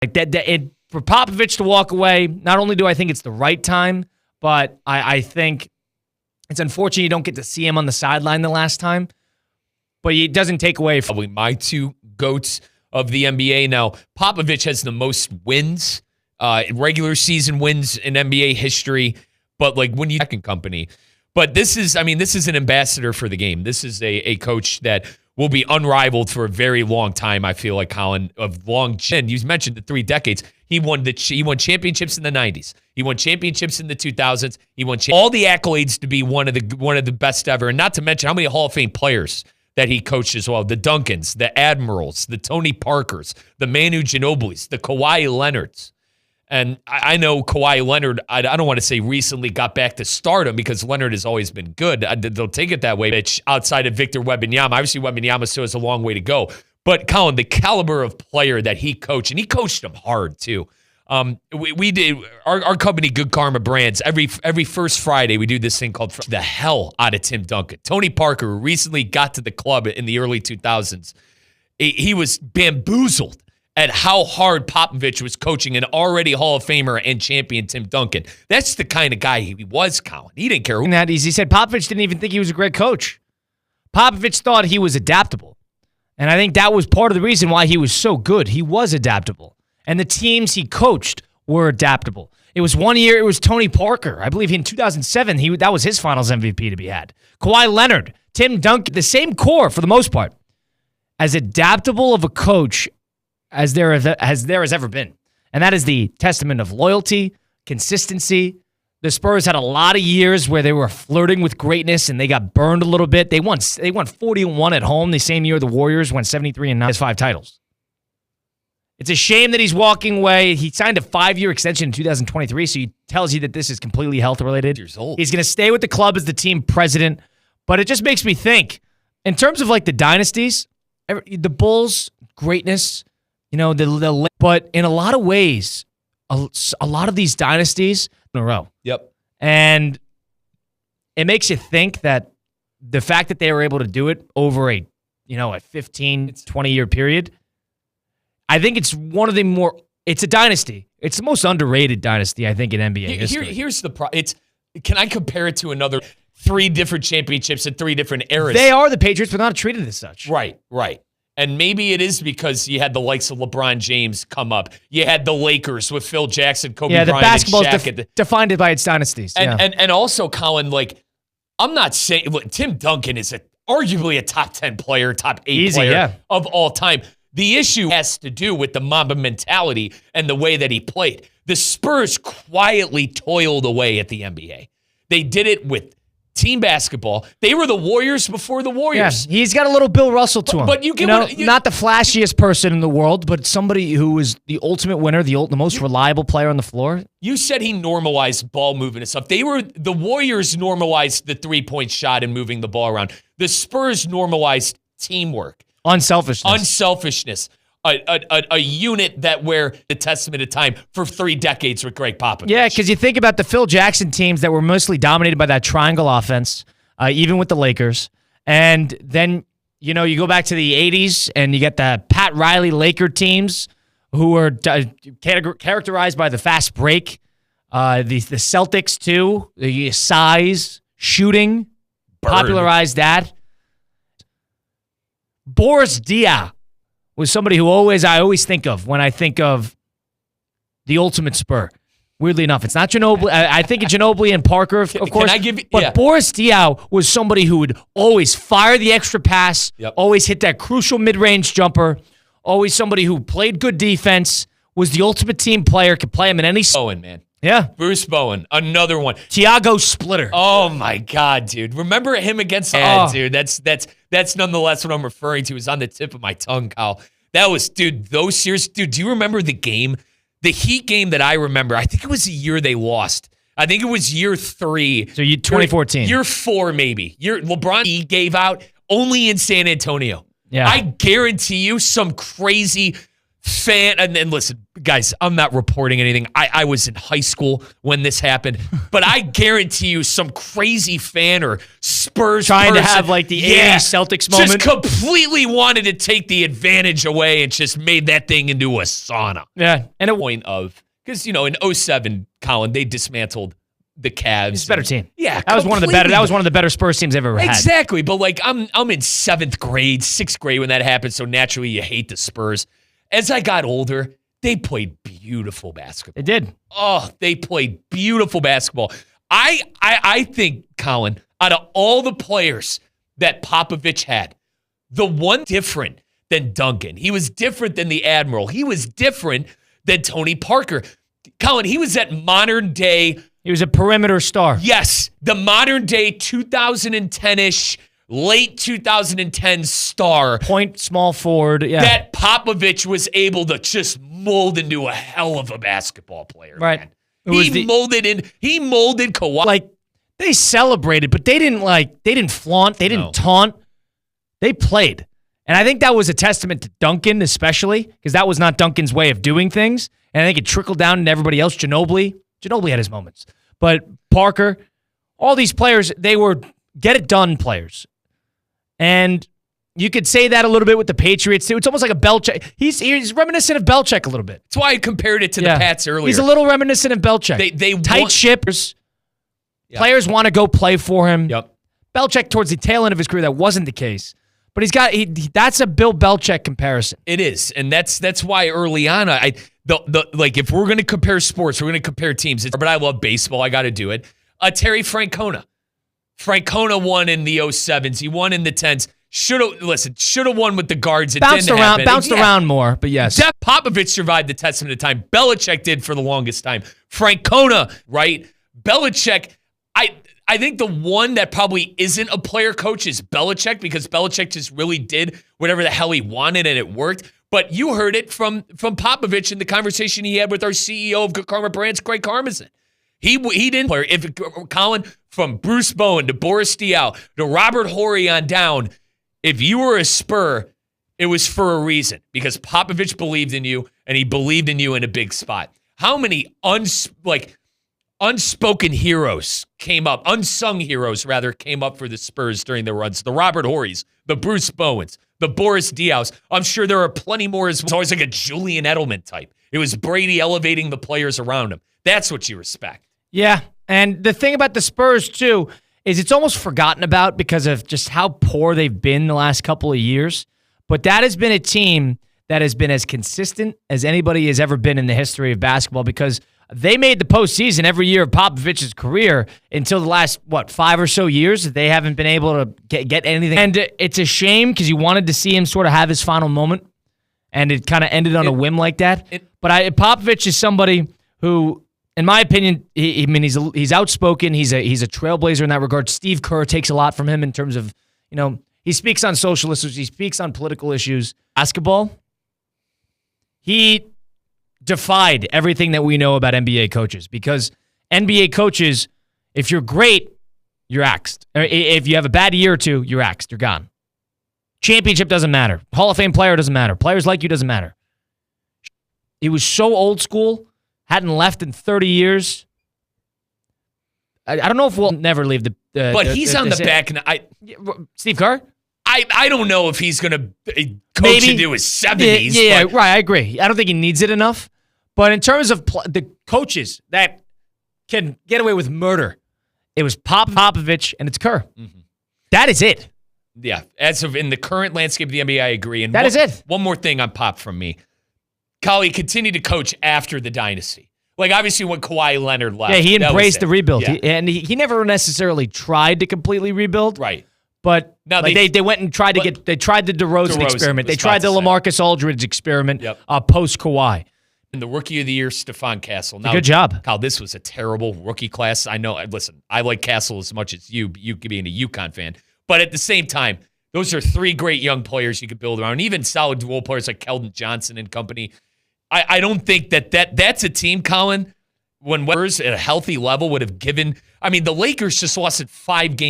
Like for Popovich to walk away, not only do I think it's the right time, but I think it's unfortunate you don't get to see him on the sideline the last time. But it doesn't take away from probably my two GOATs of the NBA. Now, Popovich has the most wins, regular season wins in NBA history, but like when you second company. But this is an ambassador for the game. This is a coach that will be unrivaled for a very long time, I feel like, Colin, of long chin. You mentioned the 3 decades. He won championships in the 90s. He won championships in the 2000s. He won all the accolades to be one of the best ever, and not to mention how many Hall of Fame players that he coached as well. The Duncans, the Admirals, the Tony Parkers, the Manu Ginobilis, the Kawhi Leonards. And I know Kawhi Leonard, I don't want to say recently got back to stardom because Leonard has always been good. They'll take it that way. Outside of Victor Wembanyama, obviously Wembanyama still has a long way to go. But Colin, the caliber of player that he coached, and he coached them hard too. We did our company, Good Karma Brands. Every first Friday, we do this thing called the hell out of Tim Duncan. Tony Parker, who recently got to the club in the early 2000s, he was bamboozled at how hard Popovich was coaching an already Hall of Famer and champion Tim Duncan. That's the kind of guy he was, Colin. He didn't care. He said Popovich didn't even think he was a great coach. Popovich thought he was adaptable. And I think that was part of the reason why he was so good. He was adaptable. And the teams he coached were adaptable. It was one year, it was Tony Parker. I believe in 2007, that was his finals MVP to be had. Kawhi Leonard, Tim Duncan, the same core for the most part. As adaptable of a coach as there has ever been. And that is the testament of loyalty, consistency. The Spurs had a lot of years where they were flirting with greatness and they got burned a little bit. They won 40-1 at home the same year the Warriors won 73-9. Has 5 titles. It's a shame that he's walking away. He signed a 5-year extension in 2023, so he tells you that this is completely health-related. Years old. He's going to stay with the club as the team president, but it just makes me think, in terms of like the dynasties, the Bulls, greatness, but in a lot of ways, a lot of these dynasties in a row. Yep. And it makes you think that the fact that they were able to do it over a 15, 20-year period, I think it's one of the more, it's a dynasty. It's the most underrated dynasty, I think, in NBA history. Here's the problem. Can I compare it to another 3 different championships in 3 different eras? They are the Patriots, but not treated as such. Right. And maybe it is because you had the likes of LeBron James come up. You had the Lakers with Phil Jackson, Kobe Bryant, the basketball is defined by its dynasties. And also, Colin, like, I'm not saying Tim Duncan is arguably a top 10 player, top 8 player of all time. The issue has to do with the Mamba mentality and the way that he played. The Spurs quietly toiled away at the NBA. They did it with team basketball. They were the Warriors before the Warriors. Yeah, he's got a little Bill Russell to him. But you get not the flashiest person in the world, but somebody who is the ultimate winner, the most reliable player on the floor. You said he normalized ball movement and stuff. The Warriors normalized the 3-point shot and moving the ball around. The Spurs normalized teamwork. Unselfishness. A unit that were the testament of time for 3 decades with Gregg Popovich. Yeah, because you think about the Phil Jackson teams that were mostly dominated by that triangle offense, even with the Lakers. And then, you go back to the 80s and you get the Pat Riley Laker teams who were characterized by the fast break. The Celtics, too. The size, shooting, popularized that. Boris Diaw was somebody who I always think of when I think of the ultimate Spur. Weirdly enough, it's not Ginobili. I think of Ginobili and Parker, of course. But Boris Diaw was somebody who would always fire the extra pass, always hit that crucial mid-range jumper, always somebody who played good defense, was the ultimate team player, could play him in any... Bowen, man. Yeah. Bruce Bowen, another one. Tiago Splitter. Oh, my God, dude. Remember him against... dude, that's nonetheless what I'm referring to. Is on the tip of my tongue, Kyle. That was, dude, those series... Dude, do you remember the game? The Heat game that I remember, I think it was the year they lost. I think it was year 3. So 2014. Year 4, maybe. LeBron gave out only in San Antonio. Yeah. I guarantee you some crazy fan... And listen, guys, I'm not reporting anything. I was in high school when this happened, but I guarantee you some crazy fan or Spurs trying person, to have like the 80s Celtics moment. Just completely wanted to take the advantage away and just made that thing into a sauna. Yeah. And a point of, because, in 07, Colin, they dismantled the Cavs. It's a better team. Yeah. That was one of the better Spurs teams I've ever had. Exactly. But like I'm in 7th grade, 6th grade when that happened, so naturally you hate the Spurs. As I got older, they played beautiful basketball. They did. Oh, they played beautiful basketball. I think, Colin, out of all the players that Popovich had, the one different than Duncan, he was different than the Admiral, he was different than Tony Parker. Colin, he was that modern day. He was a perimeter star. Yes, the modern day 2010-ish, late 2010 star. Point small forward. Yeah. That Popovich was able to just mold into a hell of a basketball player. Right. Man. He molded Kawhi. Like, they celebrated, but they didn't flaunt, they didn't taunt. They played. And I think that was a testament to Duncan, especially, because that was not Duncan's way of doing things. And I think it trickled down into everybody else. Ginobili had his moments. But Parker, all these players, they were get-it-done players. And you could say that a little bit with the Patriots, too. It's almost like a Belichick. He's reminiscent of Belichick a little bit. That's why I compared it to the Pats earlier. He's a little reminiscent of Belichick. They tight ships. Yep. Players want to go play for him. Yep. Belichick, towards the tail end of his career, that wasn't the case. But that's a Bill Belichick comparison. It is, and that's why early on, if we're going to compare sports, we're going to compare teams. But I love baseball. I got to do it. Terry Francona. Francona won in the 07s. He won in the 10s. Should have won with the Guards. It bounced didn't happen. Bounced around more, but yes. Jeff Popovich survived the test of the time. Belichick did for the longest time. Francona, right? Belichick, I think the one that probably isn't a player coach is Belichick, because Belichick just really did whatever the hell he wanted and it worked. But you heard it from Popovich in the conversation he had with our CEO of Good Karma Brands, Gregg Karmazin. He didn't play. If Colin, from Bruce Bowen to Boris Diaw to Robert Horry on down, if you were a Spur, it was for a reason, because Popovich believed in you and he believed in you in a big spot. How many unspoken heroes unsung heroes came up for the Spurs during the runs? The Robert Horrys, the Bruce Bowens, the Boris Diaws. I'm sure there are plenty more. It's always like a Julian Edelman type. It was Brady elevating the players around him. That's what you respect. Yeah, and the thing about the Spurs, too, is it's almost forgotten about because of just how poor they've been the last couple of years. But that has been a team that has been as consistent as anybody has ever been in the history of basketball, because they made the postseason every year of Popovich's career until the last, 5 or so years. They haven't been able to get anything. And it's a shame, because you wanted to see him sort of have his final moment, and it kind of ended on a whim like that. But Popovich is somebody who, in my opinion, he's outspoken. He's a trailblazer in that regard. Steve Kerr takes a lot from him in terms of, he speaks on social issues. He speaks on political issues. Basketball, he defied everything that we know about NBA coaches, because NBA coaches, if you're great, you're axed. If you have a bad year or two, you're axed. You're gone. Championship doesn't matter. Hall of Fame player doesn't matter. Players like you doesn't matter. He was so old school, hadn't left in 30 years. I don't know if we'll never leave the but he's on the back. Steve Kerr? I don't know if he's going to coach into his 70s. Yeah, right. I agree. I don't think he needs it enough. But in terms of the coaches that can get away with murder, it was Popovich and it's Kerr. Mm-hmm. That is it. Yeah. As of in the current landscape of the NBA, I agree. And that is it. One more thing on Pop from me. Kali continued to coach after the dynasty. Like, obviously, when Kawhi Leonard left. Yeah, he embraced the rebuild. Yeah. He never necessarily tried to completely rebuild. Right. But now they went and tried to they tried the DeRozan experiment. They tried the LaMarcus Aldridge experiment post Kawhi. And the rookie of the year, Stephon Castle. Now, good job. Kyle, this was a terrible rookie class. I know. Listen, I like Castle as much as you being a UConn fan. But at the same time, those are 3 great young players you could build around. Even solid dual players like Keldon Johnson and company. I don't think that's a team, Colin, when Weber's at a healthy level would have given. I mean, the Lakers just lost at 5 games.